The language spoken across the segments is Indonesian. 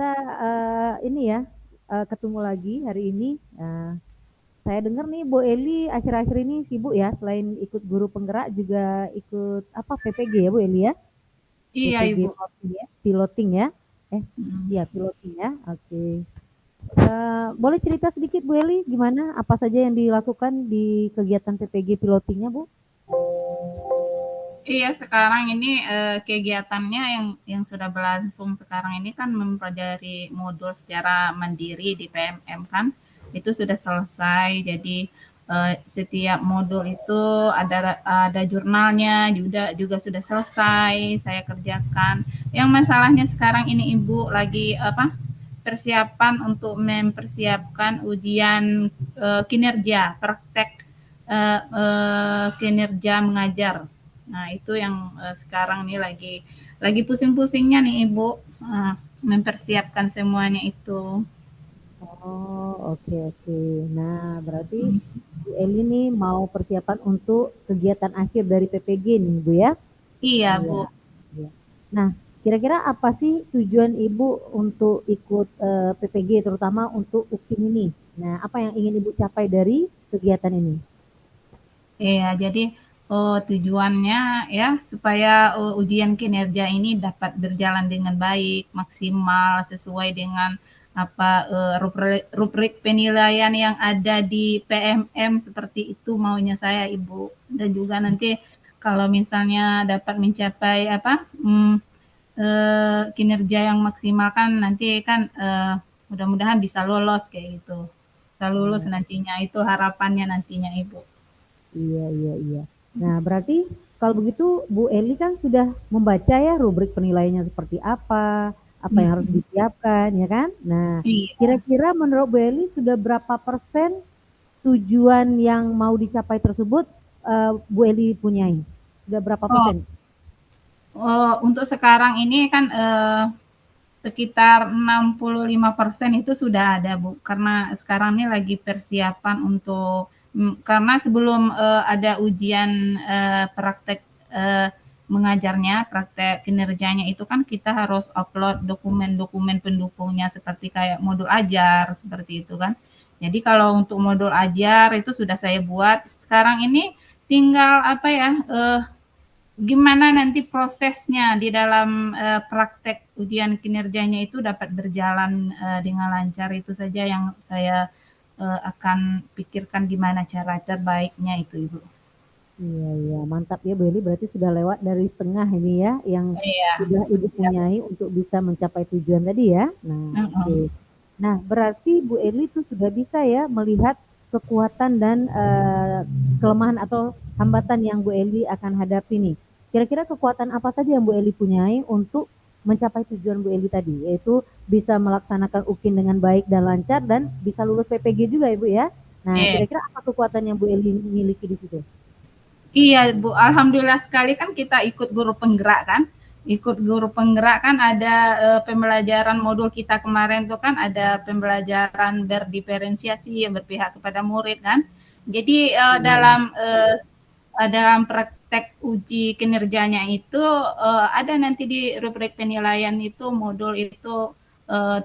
kita, ini ya, ketemu lagi hari ini. Saya dengar nih Bu Eli akhir-akhir ini sibuk ya, selain ikut guru penggerak juga ikut apa, PPG ya Bu Eli ya? Iya, PPG Ibu. piloting ya? Eh, Mhm. iya piloting ya, oke. Boleh cerita sedikit Bu Eli, gimana, apa saja yang dilakukan di kegiatan PPG pilotingnya Bu? Iya, sekarang ini, kegiatannya yang sudah berlangsung sekarang ini kan mempelajari modul secara mandiri di PMM kan, itu sudah selesai. Jadi, setiap modul itu ada jurnalnya juga sudah selesai saya kerjakan. Yang masalahnya sekarang ini Ibu lagi apa, persiapan untuk mempersiapkan ujian, kinerja, praktek, kinerja mengajar. Nah, itu yang sekarang nih lagi pusing-pusingnya nih Ibu, mempersiapkan semuanya itu. Oh, oke oke. Nah, berarti Bu Eli nih mau persiapan untuk kegiatan akhir dari PPG nih Bu ya? Iya, Iya, Bu. iya. Nah, kira-kira apa sih tujuan Ibu untuk ikut PPG, terutama untuk UKIN ini? Nah, apa yang ingin Ibu capai dari kegiatan ini? Iya, jadi tujuannya ya supaya ujian kinerja ini dapat berjalan dengan baik, maksimal sesuai dengan apa rubrik penilaian yang ada di PMM seperti itu maunya saya Ibu. Dan juga nanti kalau misalnya dapat mencapai apa kinerja yang maksimal kan nanti kan mudah-mudahan bisa lolos kayak gitu. Bisa lulus Oh, nantinya itu harapannya nantinya Ibu. iya, iya, iya. Nah, berarti kalau begitu Bu Eli kan sudah membaca ya rubrik penilaiannya seperti apa yang harus Mm-mm. disiapkan, ya kan? Nah, Iya. kira-kira menurut Bu Eli sudah berapa persen tujuan yang mau dicapai tersebut Bu Eli punyai? Sudah berapa Oh, persen? untuk sekarang ini kan sekitar 65% itu sudah ada Bu. Karena sekarang ini lagi persiapan untuk karena sebelum ada ujian praktek mengajarnya, praktek kinerjanya itu kan kita harus upload dokumen-dokumen pendukungnya seperti kayak modul ajar seperti itu kan. Jadi kalau untuk modul ajar itu sudah saya buat. Sekarang ini tinggal apa ya gimana nanti prosesnya di dalam praktek ujian kinerjanya itu dapat berjalan dengan lancar itu saja yang saya akan pikirkan gimana cara terbaiknya itu Ibu. Iya, iya, mantap ya Bu Eli, berarti sudah lewat dari setengah ini ya, yang Iya. sudah Ibu punyai untuk bisa mencapai tujuan tadi ya. Nah, oke. Mm-mm. Nah, berarti Bu Eli itu sudah bisa ya melihat kekuatan dan kelemahan atau hambatan yang Bu Eli akan hadapi nih. Kira-kira kekuatan apa saja yang Bu Eli punyai untuk mencapai tujuan Bu Eli tadi, yaitu bisa melaksanakan UKIN dengan baik dan lancar dan bisa lulus PPG juga ya Bu ya. Nah, Iya. kira-kira apa kekuatan yang Bu Eli miliki di situ? Iya Bu, alhamdulillah sekali kan kita ikut guru penggerak kan. Ikut guru penggerak kan ada pembelajaran modul kita kemarin tuh kan ada pembelajaran berdiferensiasi yang berpihak kepada murid kan. Jadi Iya. dalam praktek uji kinerjanya itu ada nanti di rubrik penilaian itu modul itu eh,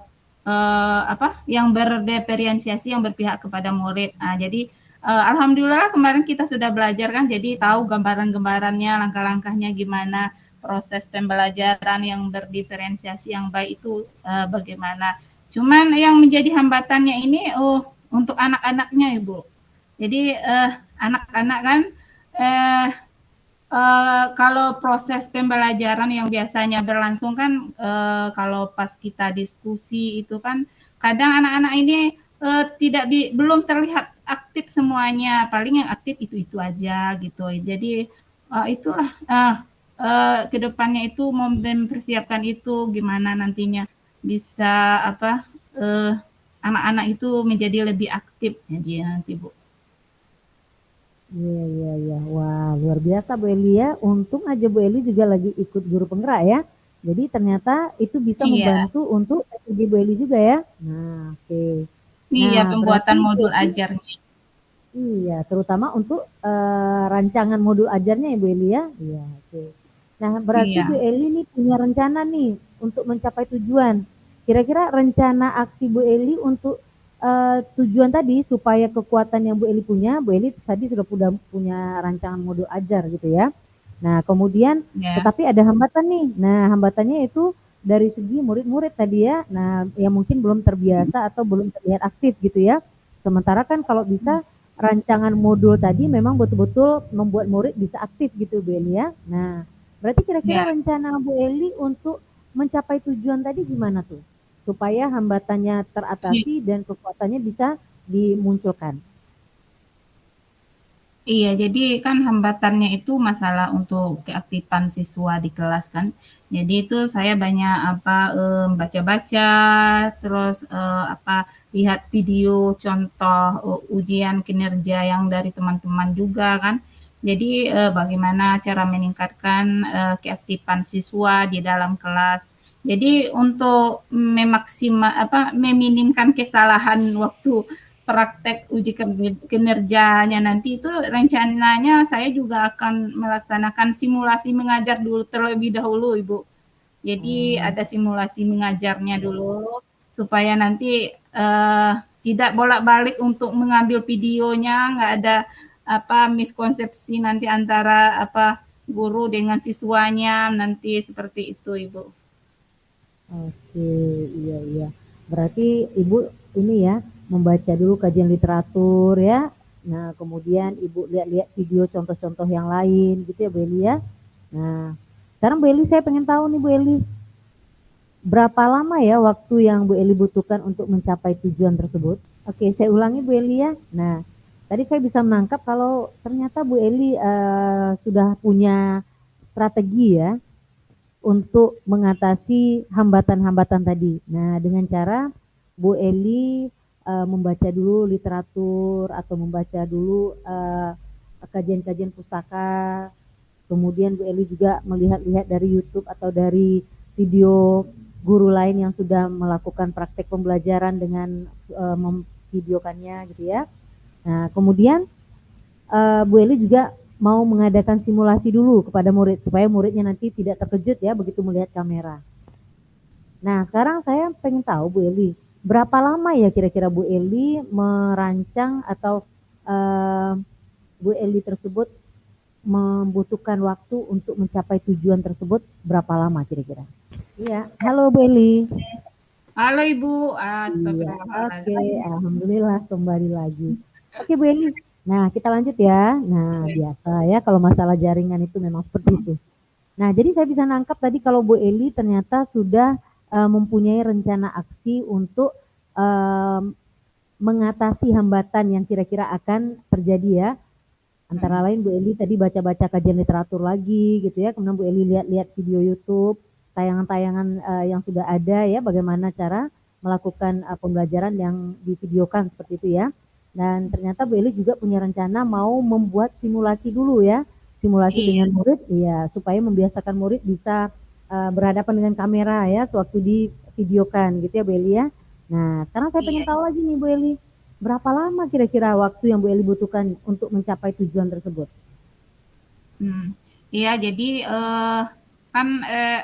apa yang berdiferensiasi yang berpihak kepada murid. Nah, jadi alhamdulillah kemarin kita sudah belajar kan, jadi tahu gambaran-gambarannya, langkah-langkahnya gimana proses pembelajaran yang berdiferensiasi yang baik itu bagaimana. Cuman yang menjadi hambatannya ini untuk anak-anaknya Ibu. Jadi anak-anak kan eh, kalau proses pembelajaran yang biasanya berlangsung kan kalau pas kita diskusi itu kan kadang anak-anak ini belum terlihat aktif semuanya, paling yang aktif itu aja gitu. Jadi itulah kedepannya itu mempersiapkan itu gimana nantinya bisa apa anak-anak itu menjadi lebih aktif jadi nanti Bu. Iya, iya, iya. Wah, luar biasa Bu Eli ya. Untung aja Bu Eli juga lagi ikut guru penggerak ya. Jadi ternyata itu bisa Iya, membantu untuk strategi Bu Eli juga ya. Nah, oke. Nah, iya berarti pembuatan Bu modul Eli, ajarnya. iya, terutama untuk rancangan modul ajarnya ya Bu Eli ya. Iya, oke. Nah, berarti Bu Iya. Eli nih punya rencana nih untuk mencapai tujuan. Kira-kira rencana aksi Bu Eli untuk tujuan tadi supaya kekuatan yang Bu Eli punya, Bu Eli tadi sudah punya rancangan modul ajar gitu ya. Nah, kemudian Ya, tetapi ada hambatan nih. Nah, hambatannya itu dari segi murid-murid tadi ya. Nah, yang mungkin belum terbiasa atau belum terlihat aktif gitu ya. Sementara kan kalau bisa rancangan modul tadi memang betul-betul membuat murid bisa aktif gitu Bu Eli ya. Nah, berarti kira-kira ya. rencana Bu Eli untuk mencapai tujuan tadi gimana tuh? Supaya hambatannya teratasi dan kekuatannya bisa dimunculkan. Iya, jadi kan hambatannya itu masalah untuk keaktifan siswa di kelas kan. Jadi itu saya banyak baca-baca, terus apa lihat video contoh ujian kinerja yang dari teman-teman juga kan. Jadi bagaimana cara meningkatkan keaktifan siswa di dalam kelas. Jadi untuk meminimkan kesalahan waktu praktek uji kinerjanya nanti itu rencananya saya juga akan melaksanakan simulasi mengajar dulu terlebih dahulu Ibu. Jadi Oh, ada simulasi mengajarnya dulu supaya nanti tidak bolak-balik untuk mengambil videonya, nggak ada miskonsepsi nanti antara guru dengan siswanya nanti seperti itu Ibu. oke, iya iya. Berarti Ibu ini ya membaca dulu kajian literatur ya. Nah, kemudian Ibu lihat-lihat video contoh-contoh yang lain gitu ya Bu Eli ya. Nah, sekarang Bu Eli saya pengen tahu nih Bu Eli, berapa lama ya waktu yang Bu Eli butuhkan untuk mencapai tujuan tersebut? Oke, saya ulangi Bu Eli ya. Nah, tadi saya bisa menangkap kalau ternyata Bu Eli sudah punya strategi ya untuk mengatasi hambatan-hambatan tadi. Nah, dengan cara Bu Eli membaca dulu literatur atau membaca dulu kajian-kajian pustaka. Kemudian Bu Eli juga melihat-lihat dari YouTube atau dari video guru lain yang sudah melakukan praktek pembelajaran dengan memvideokannya gitu ya. Nah, kemudian Bu Eli juga mau mengadakan simulasi dulu kepada murid supaya muridnya nanti tidak terkejut ya begitu melihat kamera. Nah, sekarang saya pengen tahu Bu Eli, berapa lama ya kira-kira Bu Eli merancang atau uh, Bu Eli tersebut membutuhkan waktu untuk mencapai tujuan tersebut berapa lama kira-kira? Iya, halo Bu Eli. Halo Ibu, Iya, oke, astagfirullahaladzim. alhamdulillah kembali lagi. Oke Bu Eli, nah kita lanjut ya. Nah biasa ya kalau masalah jaringan itu memang seperti itu. Nah jadi saya bisa nangkap tadi kalau Bu Eli ternyata sudah mempunyai rencana aksi untuk eh, mengatasi hambatan yang kira-kira akan terjadi ya. Antara lain Bu Eli tadi baca-baca kajian literatur lagi gitu ya. Kemudian Bu Eli lihat-lihat video YouTube, tayangan-tayangan yang sudah ada ya, bagaimana cara melakukan pembelajaran yang divideokan seperti itu ya. Dan ternyata Bu Eli juga punya rencana mau membuat simulasi dulu ya, simulasi Iya, dengan murid, ya supaya membiasakan murid bisa berhadapan dengan kamera ya, sewaktu divideokan gitu ya Bu Eli ya. Nah, sekarang saya pengen iya. tahu lagi nih Bu Eli, berapa lama kira-kira waktu yang Bu Eli butuhkan untuk mencapai tujuan tersebut? Hmm. Iya, jadi kan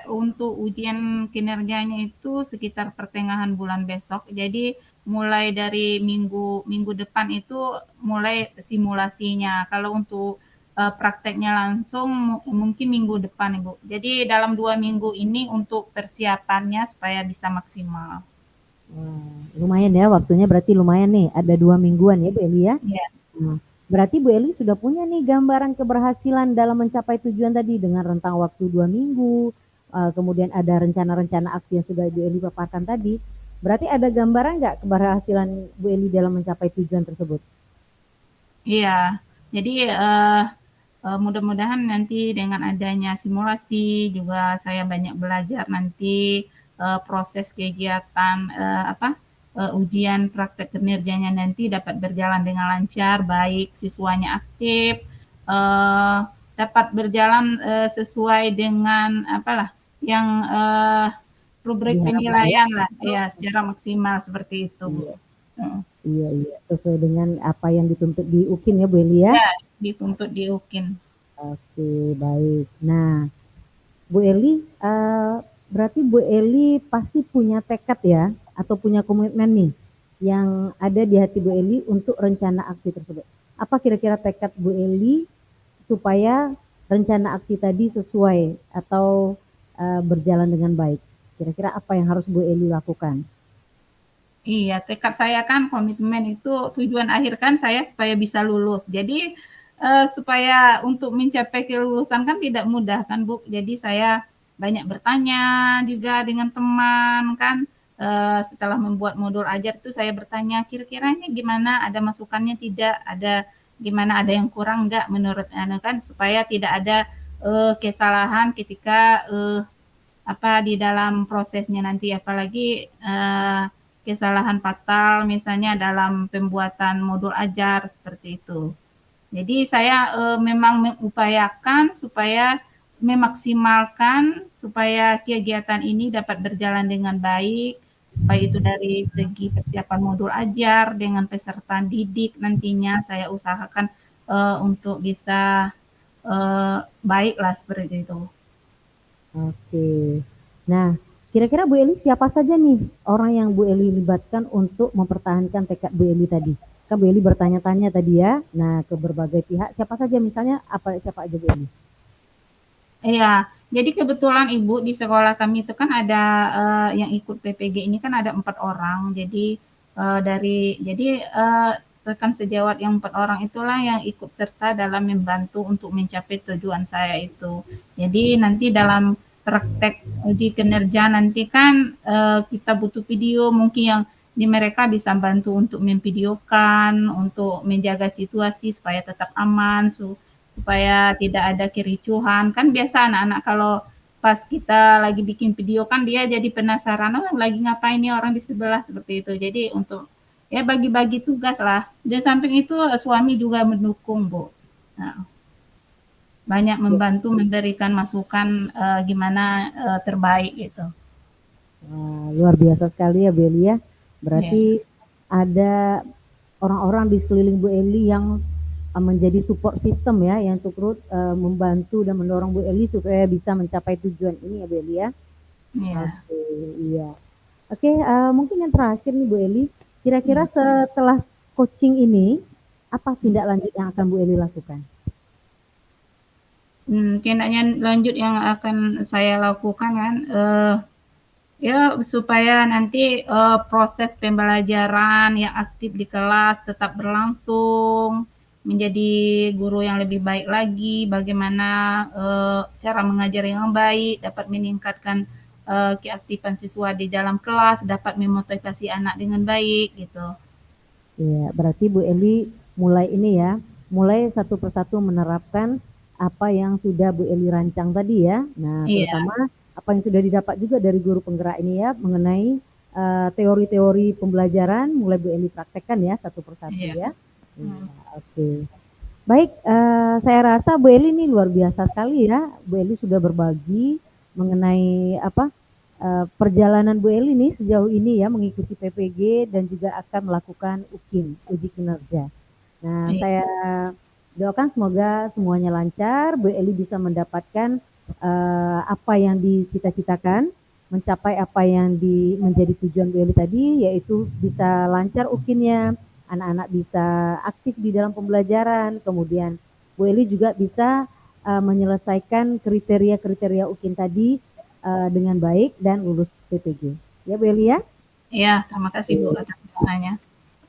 untuk ujian kinerjanya itu sekitar pertengahan bulan besok. Jadi mulai dari minggu minggu depan itu mulai simulasinya. Kalau untuk prakteknya langsung mungkin minggu depan, Ibu. Jadi dalam 2 minggu ini untuk persiapannya supaya bisa maksimal. Wah, lumayan ya waktunya berarti lumayan nih, ada 2 mingguan ya Bu Eli ya. Ya, Nah, berarti Bu Eli sudah punya nih gambaran keberhasilan dalam mencapai tujuan tadi dengan rentang waktu 2 minggu, kemudian ada rencana-rencana aksi yang sudah Bu Eli paparkan tadi. Berarti ada gambaran nggak keberhasilan Bu Eli dalam mencapai tujuan tersebut? iya. Jadi mudah-mudahan nanti dengan adanya simulasi juga saya banyak belajar nanti proses kegiatan ujian praktek kinerjanya nanti dapat berjalan dengan lancar, baik siswanya aktif, uh, dapat berjalan sesuai dengan apalah yang rubrik Diharapkan ya? penilaian lah, ya secara maksimal seperti itu Bu. Iya, iya, iya. Sesuai dengan apa yang dituntut di UKIN ya Bu Eli ya? Ya, dituntut di UKIN. Oke, baik. Nah, Bu Eli, Berarti Bu Eli pasti punya tekad ya, atau punya komitmen nih, yang ada di hati Bu Eli untuk rencana aksi tersebut. Apa kira-kira tekad Bu Eli supaya rencana aksi tadi sesuai atau berjalan dengan baik? Kira-kira apa yang harus Bu Eli lakukan? Iya, tekad saya kan komitmen itu tujuan akhir kan saya supaya bisa lulus. Jadi supaya untuk mencapai kelulusan kan tidak mudah kan Bu. Jadi saya banyak bertanya juga dengan teman kan. Setelah membuat modul ajar itu saya bertanya kira-kiranya gimana, ada masukannya tidak, ada gimana, ada yang kurang enggak menurut anu kan, supaya tidak ada kesalahan ketika apa di dalam prosesnya nanti, apalagi kesalahan fatal misalnya dalam pembuatan modul ajar seperti itu. Jadi saya memang mengupayakan supaya memaksimalkan supaya kegiatan ini dapat berjalan dengan baik, baik itu dari segi persiapan modul ajar dengan peserta didik, nantinya saya usahakan untuk bisa baiklah seperti itu. Oke. Nah, kira-kira Bu Eli siapa saja nih orang yang Bu Eli libatkan untuk mempertahankan tekad Bu Eli tadi? Kan Bu Eli bertanya-tanya tadi ya. Nah, ke berbagai pihak siapa saja misalnya siapa aja Bu Eli? Iya, jadi kebetulan Ibu di sekolah kami itu kan ada yang ikut PPG ini kan ada 4 orang. Jadi rekan sejawat yang 4 orang itulah yang ikut serta dalam membantu untuk mencapai tujuan saya itu. Jadi nanti dalam praktek uji kinerja nanti kan kita butuh video mungkin yang di mereka bisa bantu untuk memvideokan, untuk menjaga situasi supaya tetap aman, supaya tidak ada kericuhan. Kan biasa anak-anak kalau pas kita lagi bikin video kan dia jadi penasaran, oh lagi ngapain nih orang di sebelah seperti itu. Jadi untuk ya bagi-bagi tugas lah. Dan samping itu suami juga mendukung, Bu. Nah, banyak membantu memberikan masukan gimana terbaik gitu. Wah, luar biasa sekali ya Bu Eli ya. Yeah. Berarti ada orang-orang di sekeliling Bu Eli yang menjadi support system ya, yang turut membantu dan mendorong Bu Eli supaya bisa mencapai tujuan ini ya Bu Eli ya. Yeah. Oke, iya. Oke, mungkin yang terakhir nih Bu Eli, kira-kira Yeah. setelah coaching ini, apa tindak lanjut yang akan Bu Eli lakukan? Tindak lanjut yang akan saya lakukan kan, ya supaya nanti proses pembelajaran yang aktif di kelas tetap berlangsung, menjadi guru yang lebih baik lagi, bagaimana cara mengajar yang baik, dapat meningkatkan keaktifan siswa di dalam kelas, dapat memotivasi anak dengan baik gitu. Ya, berarti Bu Eli mulai ini ya, mulai satu persatu menerapkan apa yang sudah Bu Eli rancang tadi ya. Nah, Iya, terutama apa yang sudah didapat juga dari guru penggerak ini ya, mengenai teori-teori pembelajaran, mulai Bu Eli praktekkan ya satu persatu iya. ya. Iya, oke. Baik, saya rasa Bu Eli ini luar biasa sekali ya. Bu Eli sudah berbagi mengenai apa perjalanan Bu Eli nih sejauh ini ya mengikuti PPG dan juga akan melakukan UKIN, uji kinerja. Nah, Iya. saya doakan semoga semuanya lancar, Bu Eli bisa mendapatkan apa yang dicita-citakan, mencapai apa yang menjadi tujuan Bu Eli tadi, yaitu bisa lancar UKIN-nya, anak-anak bisa aktif di dalam pembelajaran, kemudian Bu Eli juga bisa menyelesaikan kriteria-kriteria UKIN tadi dengan baik dan lulus PPG. Ya Bu Eli ya? Iya, terima kasih Bu atas doanya.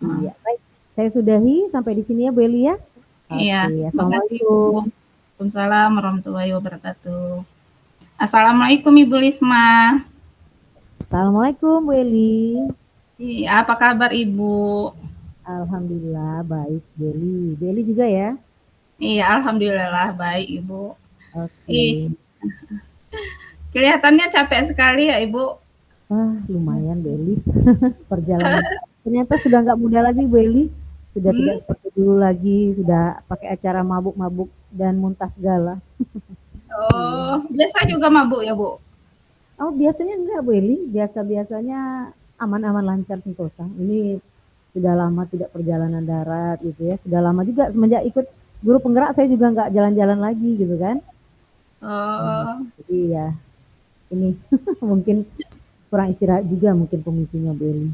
Iya, baik. Saya sudahi sampai di sini ya Bu Eli ya. Iya, Oke, terima kasih Bu. Assalamualaikum. Waalaikumsalam warahmatullahi wabarakatuh. Assalamualaikum Ibu Lisma. Assalamualaikum Bu Eli. Iya, apa kabar Ibu? Alhamdulillah baik Bu Eli. Bu Eli juga ya? Iya, alhamdulillah baik Ibu. Oke. Ih, kelihatannya capek sekali ya Ibu. Wah, lumayan Bu Eli. Perjalanan. Ternyata sudah nggak muda lagi Bu Eli. Sudah tidak Hmm? seperti dulu lagi. Sudah pakai acara mabuk-mabuk dan muntah segala. Iya. Oh, biasa juga mabuk ya Bu? Oh, biasanya enggak Bu Eli. Biasa-biasanya aman-aman lancar sentosa. Ini sudah lama tidak perjalanan darat gitu ya. Sudah lama juga semenjak ikut guru penggerak saya juga nggak jalan-jalan lagi gitu kan. Oh, Jadi ya ini mungkin kurang istirahat juga mungkin pemicunya Bu Eli.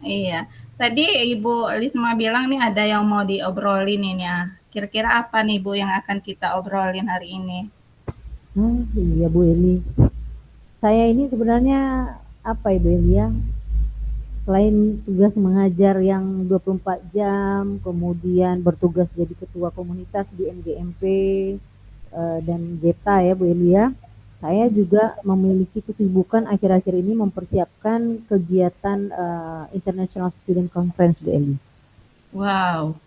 Iya. Tadi Ibu Lisma bilang nih ada yang mau diobrolin ini ya. Kira-kira apa nih Bu yang akan kita obrolin hari ini? Iya Bu Eli. Saya ini sebenarnya apa Ibu Eli ya? Selain tugas mengajar yang 24 jam, kemudian bertugas jadi ketua komunitas di MGMP dan JETA ya Bu Eli ya. Saya juga memiliki kesibukan akhir-akhir ini mempersiapkan kegiatan International Student Conference Bu Eli. Wow,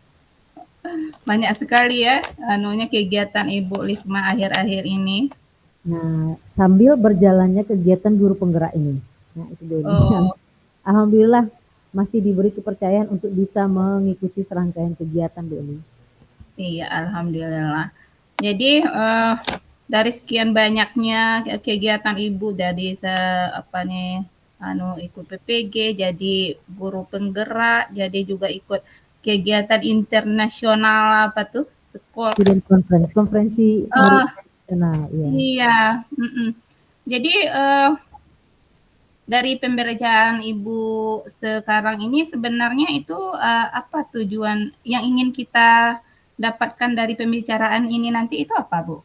banyak sekali ya anunya kegiatan Ibu Lisma akhir-akhir ini. Nah, sambil berjalannya kegiatan guru penggerak ini. Nah, itu Bu Eli. Oh, Alhamdulillah masih diberi kepercayaan untuk bisa mengikuti serangkaian kegiatan Bu Eli. iya, alhamdulillah. Jadi dari sekian banyaknya kegiatan Ibu dari apa nih ikut PPG, jadi guru penggerak, jadi juga ikut kegiatan internasional apa tuh? Sekolah. Student Conference, konferensi murid internasional, ya. Iya. Mm-mm. Jadi dari pembelajaran Ibu sekarang ini sebenarnya itu apa tujuan yang ingin kita dapatkan dari pembicaraan ini nanti itu apa, Bu?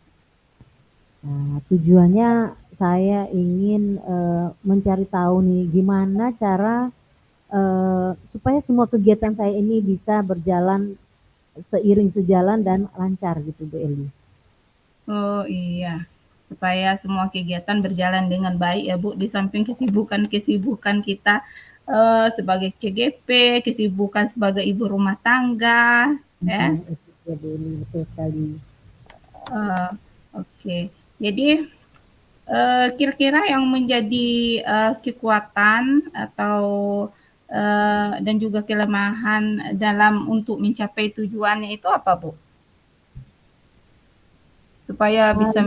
Nah, tujuannya saya ingin mencari tahu nih gimana cara supaya semua kegiatan saya ini bisa berjalan seiring sejalan dan lancar gitu Bu Eli. Oh iya, supaya semua kegiatan berjalan dengan baik ya Bu, di samping kesibukan-kesibukan kita sebagai CGP, kesibukan sebagai ibu rumah tangga, ya. Itu ya Bu Eli, betul sekali. Uh, Oke, okay. Jadi kira-kira yang menjadi kekuatan atau dan juga kelemahan dalam untuk mencapai tujuannya itu apa, Bu? Supaya bisa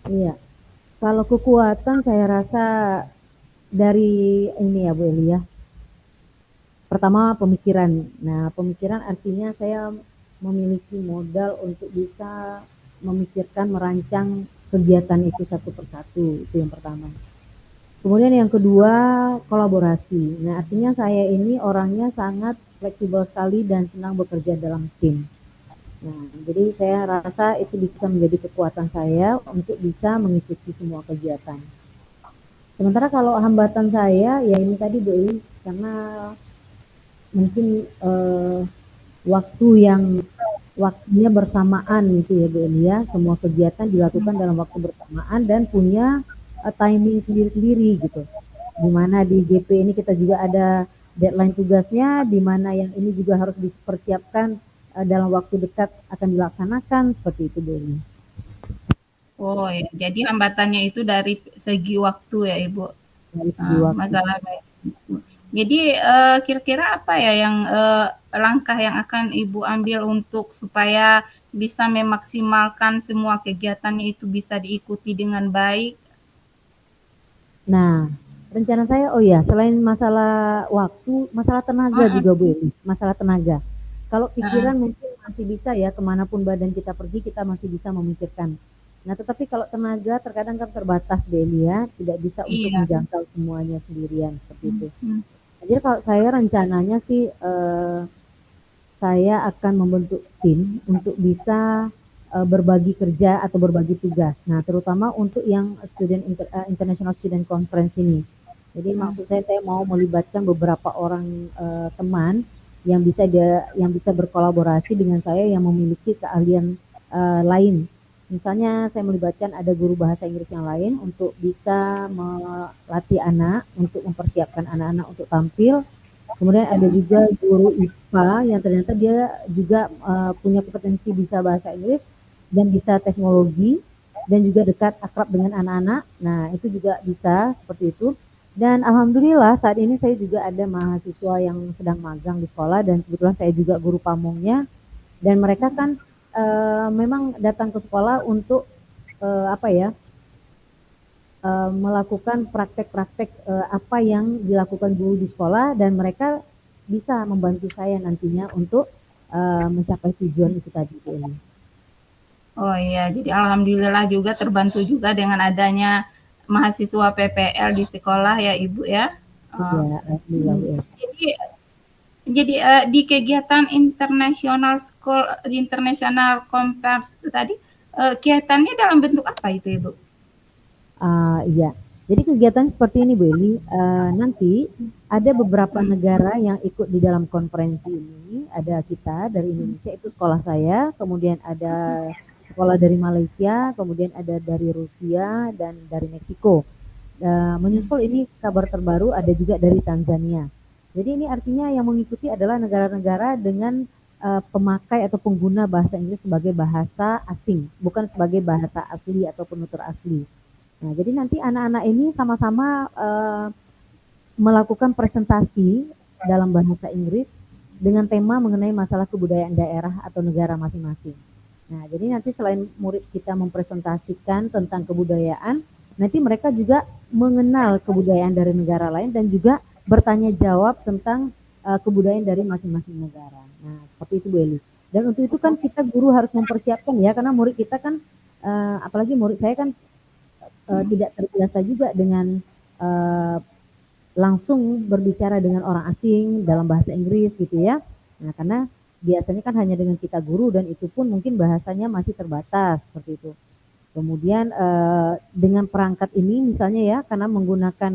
Iya, kalau kekuatan saya rasa dari ini ya Bu Eli ya. Pertama pemikiran. Nah, pemikiran artinya saya memiliki modal untuk bisa memikirkan, merancang kegiatan itu satu persatu. Itu yang pertama. Kemudian yang kedua, kolaborasi. Nah, artinya saya ini orangnya sangat fleksibel sekali dan senang bekerja dalam tim. Nah, jadi saya rasa itu bisa menjadi kekuatan saya untuk bisa mengikuti semua kegiatan. Sementara kalau hambatan saya, ya ini tadi Bu Eli, karena mungkin waktunya bersamaan gitu ya Bu Eli ya. Semua kegiatan dilakukan dalam waktu bersamaan dan punya timing sendiri-sendiri gitu. Di mana di GP ini kita juga ada deadline tugasnya, di mana yang ini juga harus dipersiapkan dalam waktu dekat akan dilaksanakan seperti itu Bu Eli. Oh ya, jadi hambatannya itu dari segi waktu ya Ibu. Dari segi waktu. Masalah jadi kira-kira apa ya yang langkah yang akan Ibu ambil untuk supaya bisa memaksimalkan semua kegiatannya itu bisa diikuti dengan baik? Nah, rencana saya, oh ya, selain masalah waktu, masalah tenaga juga Bu Eli, masalah tenaga. Kalau pikiran mungkin masih bisa ya, kemanapun badan kita pergi, kita masih bisa memikirkan. Nah, tetapi kalau tenaga terkadang kan terbatas Bu Eli ya, tidak bisa untuk Iya. menjangkau semuanya sendirian, seperti itu. Jadi kalau saya rencananya sih, saya akan membentuk tim untuk bisa berbagi kerja atau berbagi tugas. Nah, terutama untuk yang International Student Conference ini. Jadi maksud saya mau melibatkan beberapa orang teman yang bisa berkolaborasi dengan saya yang memiliki keahlian lain. Misalnya saya melibatkan ada guru bahasa Inggris yang lain untuk bisa melatih anak, untuk mempersiapkan anak-anak untuk tampil. Kemudian ada juga guru IPA yang ternyata dia juga punya kompetensi bisa bahasa Inggris dan bisa teknologi dan juga dekat akrab dengan anak-anak. Nah, itu juga bisa seperti itu. Dan alhamdulillah saat ini saya juga ada mahasiswa yang sedang magang di sekolah dan kebetulan saya juga guru pamongnya dan mereka kan memang datang ke sekolah untuk apa ya? Melakukan praktek-praktek apa yang dilakukan guru di sekolah dan mereka bisa membantu saya nantinya untuk mencapai tujuan itu tadi Bu Eli. Oh iya, jadi alhamdulillah juga terbantu juga dengan adanya mahasiswa PPL di sekolah ya Ibu ya. Iya, Oh, alhamdulillah Bu Eli. jadi di kegiatan internasional school international conference tadi kegiatannya dalam bentuk apa itu Ibu? Iya. Jadi kegiatan seperti ini Bu Eli, nanti ada beberapa negara yang ikut di dalam konferensi ini. Ada kita dari Indonesia, itu sekolah saya, kemudian ada sekolah dari Malaysia, kemudian ada dari Rusia dan dari Meksiko. Menyusul ini kabar terbaru ada juga dari Tanzania. Jadi ini artinya yang mengikuti adalah negara-negara dengan pemakai atau pengguna bahasa Inggris sebagai bahasa asing, bukan sebagai bahasa asli atau penutur asli. Nah, jadi nanti anak-anak ini sama-sama melakukan presentasi dalam bahasa Inggris dengan tema mengenai masalah kebudayaan daerah atau negara masing-masing. Nah, jadi nanti selain murid kita mempresentasikan tentang kebudayaan, nanti mereka juga mengenal kebudayaan dari negara lain dan juga bertanya jawab tentang kebudayaan dari masing-masing negara. Nah, seperti itu Bu Eli. Dan untuk itu kan kita guru harus mempersiapkan ya, karena murid kita kan, apalagi murid saya kan tidak terbiasa juga dengan uh, langsung berbicara dengan orang asing dalam bahasa Inggris gitu ya. Nah, karena biasanya kan hanya dengan kita guru dan itu pun mungkin bahasanya masih terbatas seperti itu. Kemudian dengan perangkat ini misalnya ya, karena menggunakan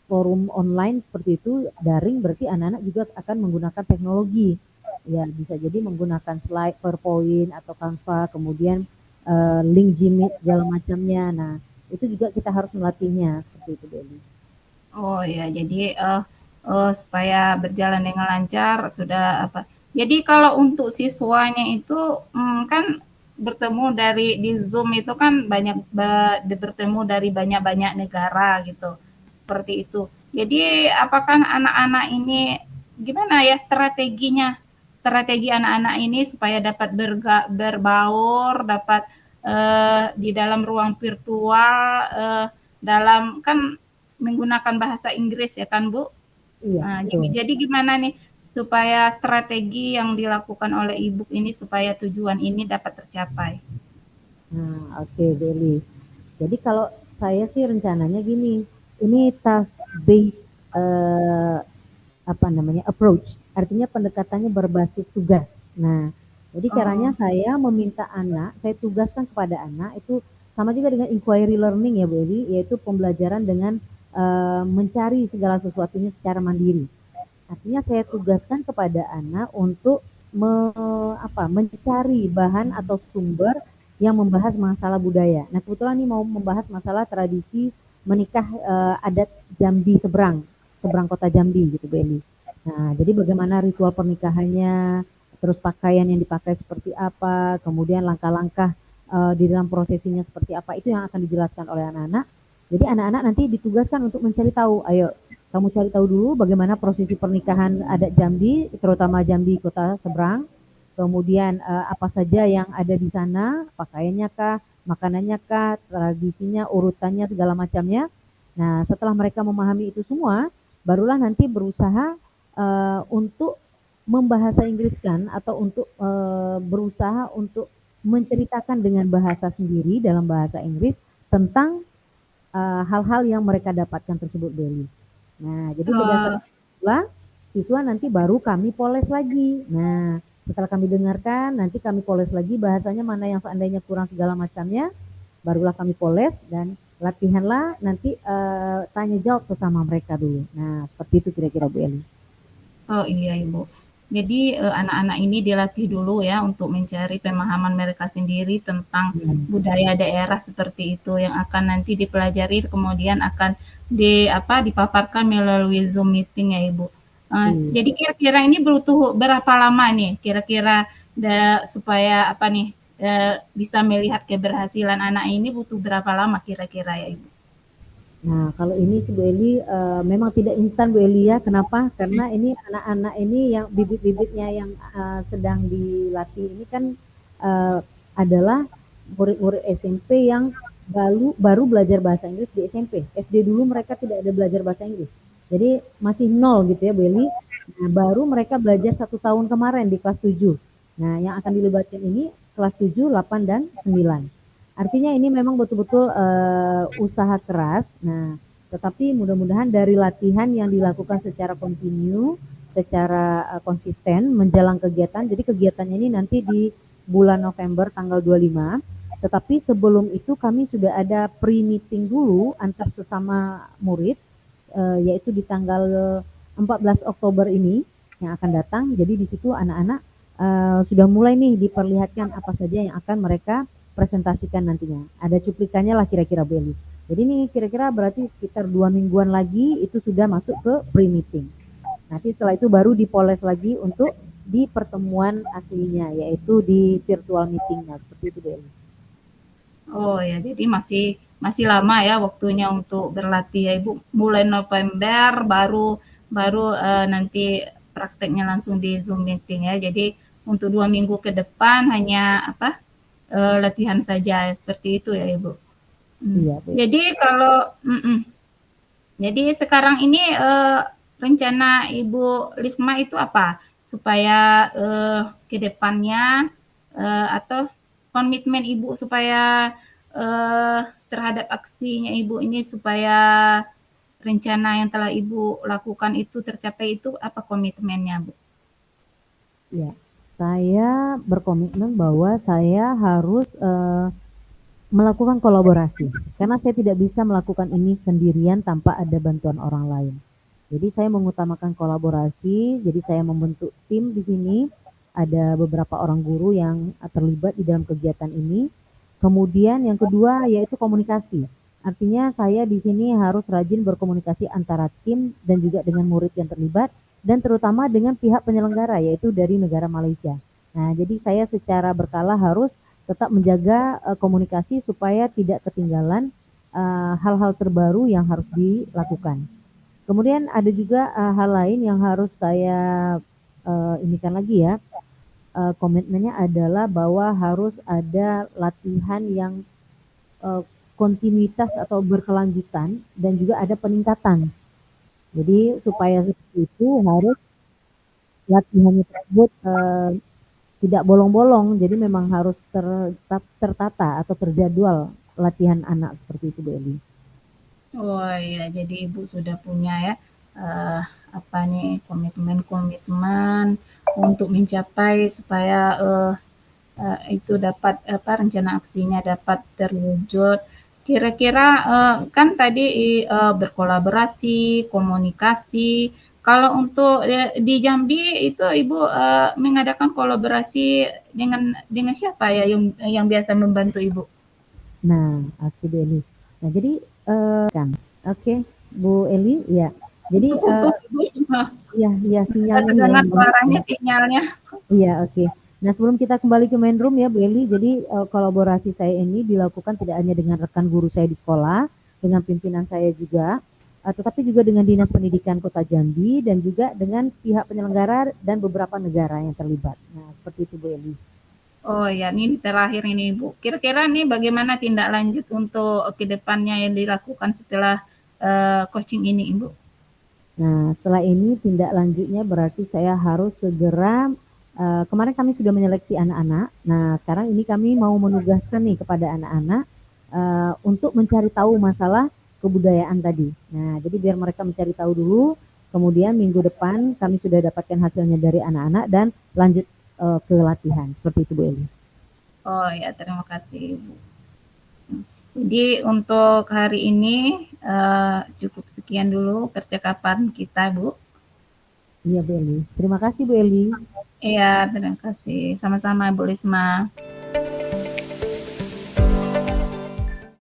forum online seperti itu, daring, berarti anak-anak juga akan menggunakan teknologi. Ya, bisa jadi menggunakan slide, PowerPoint atau Canva, kemudian link Gmeet segala macamnya. Nah, itu juga kita harus melatihnya seperti itu, Deli. Oh ya, jadi supaya berjalan dengan lancar sudah apa. Jadi kalau untuk siswanya itu kan bertemu dari di Zoom itu kan banyak bertemu dari banyak-banyak negara gitu. Seperti itu. Jadi apakah anak-anak ini gimana ya strateginya? Strategi anak-anak ini supaya dapat berbaur, dapat di dalam ruang virtual dalam kan menggunakan bahasa Inggris ya kan Bu? Iya, Nah, betul. jadi gimana nih supaya strategi yang dilakukan oleh Ibu ini supaya tujuan ini dapat tercapai? Nah, oke, Deli. Jadi kalau saya sih rencananya gini, ini task based apa namanya approach, artinya pendekatannya berbasis tugas. Nah, jadi caranya Oh, saya meminta anak, saya tugaskan kepada anak itu sama juga dengan inquiry learning ya Bu Eli, yaitu pembelajaran dengan mencari segala sesuatunya secara mandiri. Artinya saya tugaskan kepada anak untuk mencari bahan atau sumber yang membahas masalah budaya. Nah, kebetulan ini mau membahas masalah tradisi menikah adat Jambi seberang, seberang kota Jambi gitu Bu Eli. Nah, jadi bagaimana ritual pernikahannya, terus pakaian yang dipakai seperti apa, kemudian langkah-langkah di dalam prosesinya seperti apa, itu yang akan dijelaskan oleh anak-anak. Jadi anak-anak nanti ditugaskan untuk mencari tahu, ayo kamu cari tahu dulu bagaimana prosesi pernikahan adat Jambi, terutama Jambi kota seberang. Kemudian apa saja yang ada di sana, pakaiannya kah, makanannya kah, tradisinya, urutannya, segala macamnya. Nah, setelah mereka memahami itu semua, barulah nanti berusaha untuk membahasa Inggriskan atau untuk berusaha untuk menceritakan dengan bahasa sendiri dalam bahasa Inggris tentang hal-hal yang mereka dapatkan tersebut, Beli. Nah, jadi oh, berdasarkan itulah siswa nanti baru kami poles lagi. Nah, setelah kami dengarkan, nanti kami poles lagi bahasanya mana yang seandainya kurang segala macamnya, barulah kami poles dan latihanlah nanti tanya jawab sesama mereka dulu. Nah, seperti itu kira-kira Bu Eli. oh iya Ibu. Jadi anak-anak ini dilatih dulu ya untuk mencari pemahaman mereka sendiri tentang Ya, budaya daerah seperti itu yang akan nanti dipelajari kemudian akan dipaparkan melalui Zoom meeting ya Ibu. iya. Jadi kira-kira ini butuh berapa lama nih kira-kira supaya bisa melihat keberhasilan anak ini butuh berapa lama kira-kira ya Ibu? Nah, kalau ini si Bu Eli memang tidak instan Bu Eli ya. Kenapa? Karena ini anak-anak ini yang bibit-bibitnya yang sedang dilatih ini kan eh, adalah murid-murid SMP yang baru baru belajar bahasa Inggris di SMP. SD dulu mereka tidak ada belajar bahasa Inggris. Jadi masih nol gitu ya Bu Eli. Nah, baru mereka belajar 1 tahun kemarin di kelas 7. Nah, yang akan dilibatkan ini kelas 7, 8, dan 9. Artinya ini memang betul-betul usaha keras. Nah, tetapi mudah-mudahan dari latihan yang dilakukan secara kontinu, secara konsisten menjelang kegiatan. Jadi kegiatannya ini nanti di bulan November tanggal 25. Tetapi sebelum itu kami sudah ada pre-meeting dulu antar sesama murid, yaitu di tanggal 14 Oktober ini yang akan datang. Jadi di situ anak-anak sudah mulai nih diperlihatkan apa saja yang akan mereka presentasikan nantinya. Ada cuplikannya lah kira-kira Bu Eli. Jadi ini kira-kira berarti sekitar 2 mingguan lagi itu sudah masuk ke pre-meeting. Nanti setelah itu baru dipoles lagi untuk di pertemuan aslinya, yaitu di virtual meetingnya, seperti itu Bu Eli. Oh ya, jadi masih masih lama ya waktunya untuk berlatih ya Ibu. Mulai November baru baru nanti prakteknya langsung di Zoom meeting ya. Jadi untuk 2 minggu ke depan hanya apa latihan saja seperti itu ya Ibu. Iya, Bu. Jadi kalau jadi sekarang ini rencana Ibu Lisma itu apa? Supaya ke depannya atau komitmen Ibu supaya terhadap aksinya Ibu ini supaya rencana yang telah Ibu lakukan itu tercapai itu apa komitmennya, Bu? Ya, saya berkomitmen bahwa saya harus melakukan kolaborasi, karena saya tidak bisa melakukan ini sendirian tanpa ada bantuan orang lain. Jadi saya mengutamakan kolaborasi, jadi saya membentuk tim di sini, ada beberapa orang guru yang terlibat di dalam kegiatan ini. Kemudian yang kedua yaitu komunikasi. Artinya saya di sini harus rajin berkomunikasi antara tim dan juga dengan murid yang terlibat dan terutama dengan pihak penyelenggara yaitu dari negara Malaysia. Nah, jadi saya secara berkala harus tetap menjaga komunikasi supaya tidak ketinggalan hal-hal terbaru yang harus dilakukan. Kemudian ada juga hal lain yang harus saya inikan lagi ya. Komitmennya adalah bahwa harus ada latihan yang kontinuitas atau berkelanjutan dan juga ada peningkatan. Jadi supaya seperti itu harus latihannya tersebut tidak bolong-bolong, jadi memang harus tertata atau terjadwal latihan anak seperti itu Bu Eli. Oh ya, jadi Ibu sudah punya ya apa nih komitmen-komitmen untuk mencapai supaya itu dapat apa rencana aksinya dapat terwujud. Kira-kira kan tadi berkolaborasi, komunikasi. Kalau untuk di Jambi itu Ibu mengadakan kolaborasi dengan siapa ya yang biasa membantu Ibu? Nah, oke Bu Eli. Nah, jadi kan, oke Bu Eli, ya. Jadi Putus Ibu. ya sinyalnya Terdengar yang suaranya sinyalnya. Iya, oke. Nah, sebelum kita kembali ke main room ya Bu Eli, jadi kolaborasi saya ini dilakukan tidak hanya dengan rekan guru saya di sekolah, dengan pimpinan saya juga, tetapi juga dengan Dinas Pendidikan Kota Jambi dan juga dengan pihak penyelenggara dan beberapa negara yang terlibat. Nah, seperti itu Bu Eli. Oh ya, ini terakhir ini Bu. Kira-kira nih bagaimana tindak lanjut untuk ke depannya yang dilakukan setelah coaching ini Ibu? Nah, setelah ini tindak lanjutnya berarti saya harus segera kemarin kami sudah menyeleksi anak-anak. Nah, sekarang ini kami mau menugaskan nih kepada anak-anak untuk mencari tahu masalah kebudayaan tadi. Nah, jadi biar mereka mencari tahu dulu, kemudian minggu depan kami sudah dapatkan hasilnya dari anak-anak dan lanjut ke latihan. Seperti itu Bu Eli. Oh ya, terima kasih Ibu. Jadi untuk hari ini cukup sekian dulu percakapan kita Bu. Iya Bu Eli. Terima kasih Bu Eli. Iya, terima kasih. Sama-sama Bu Risma.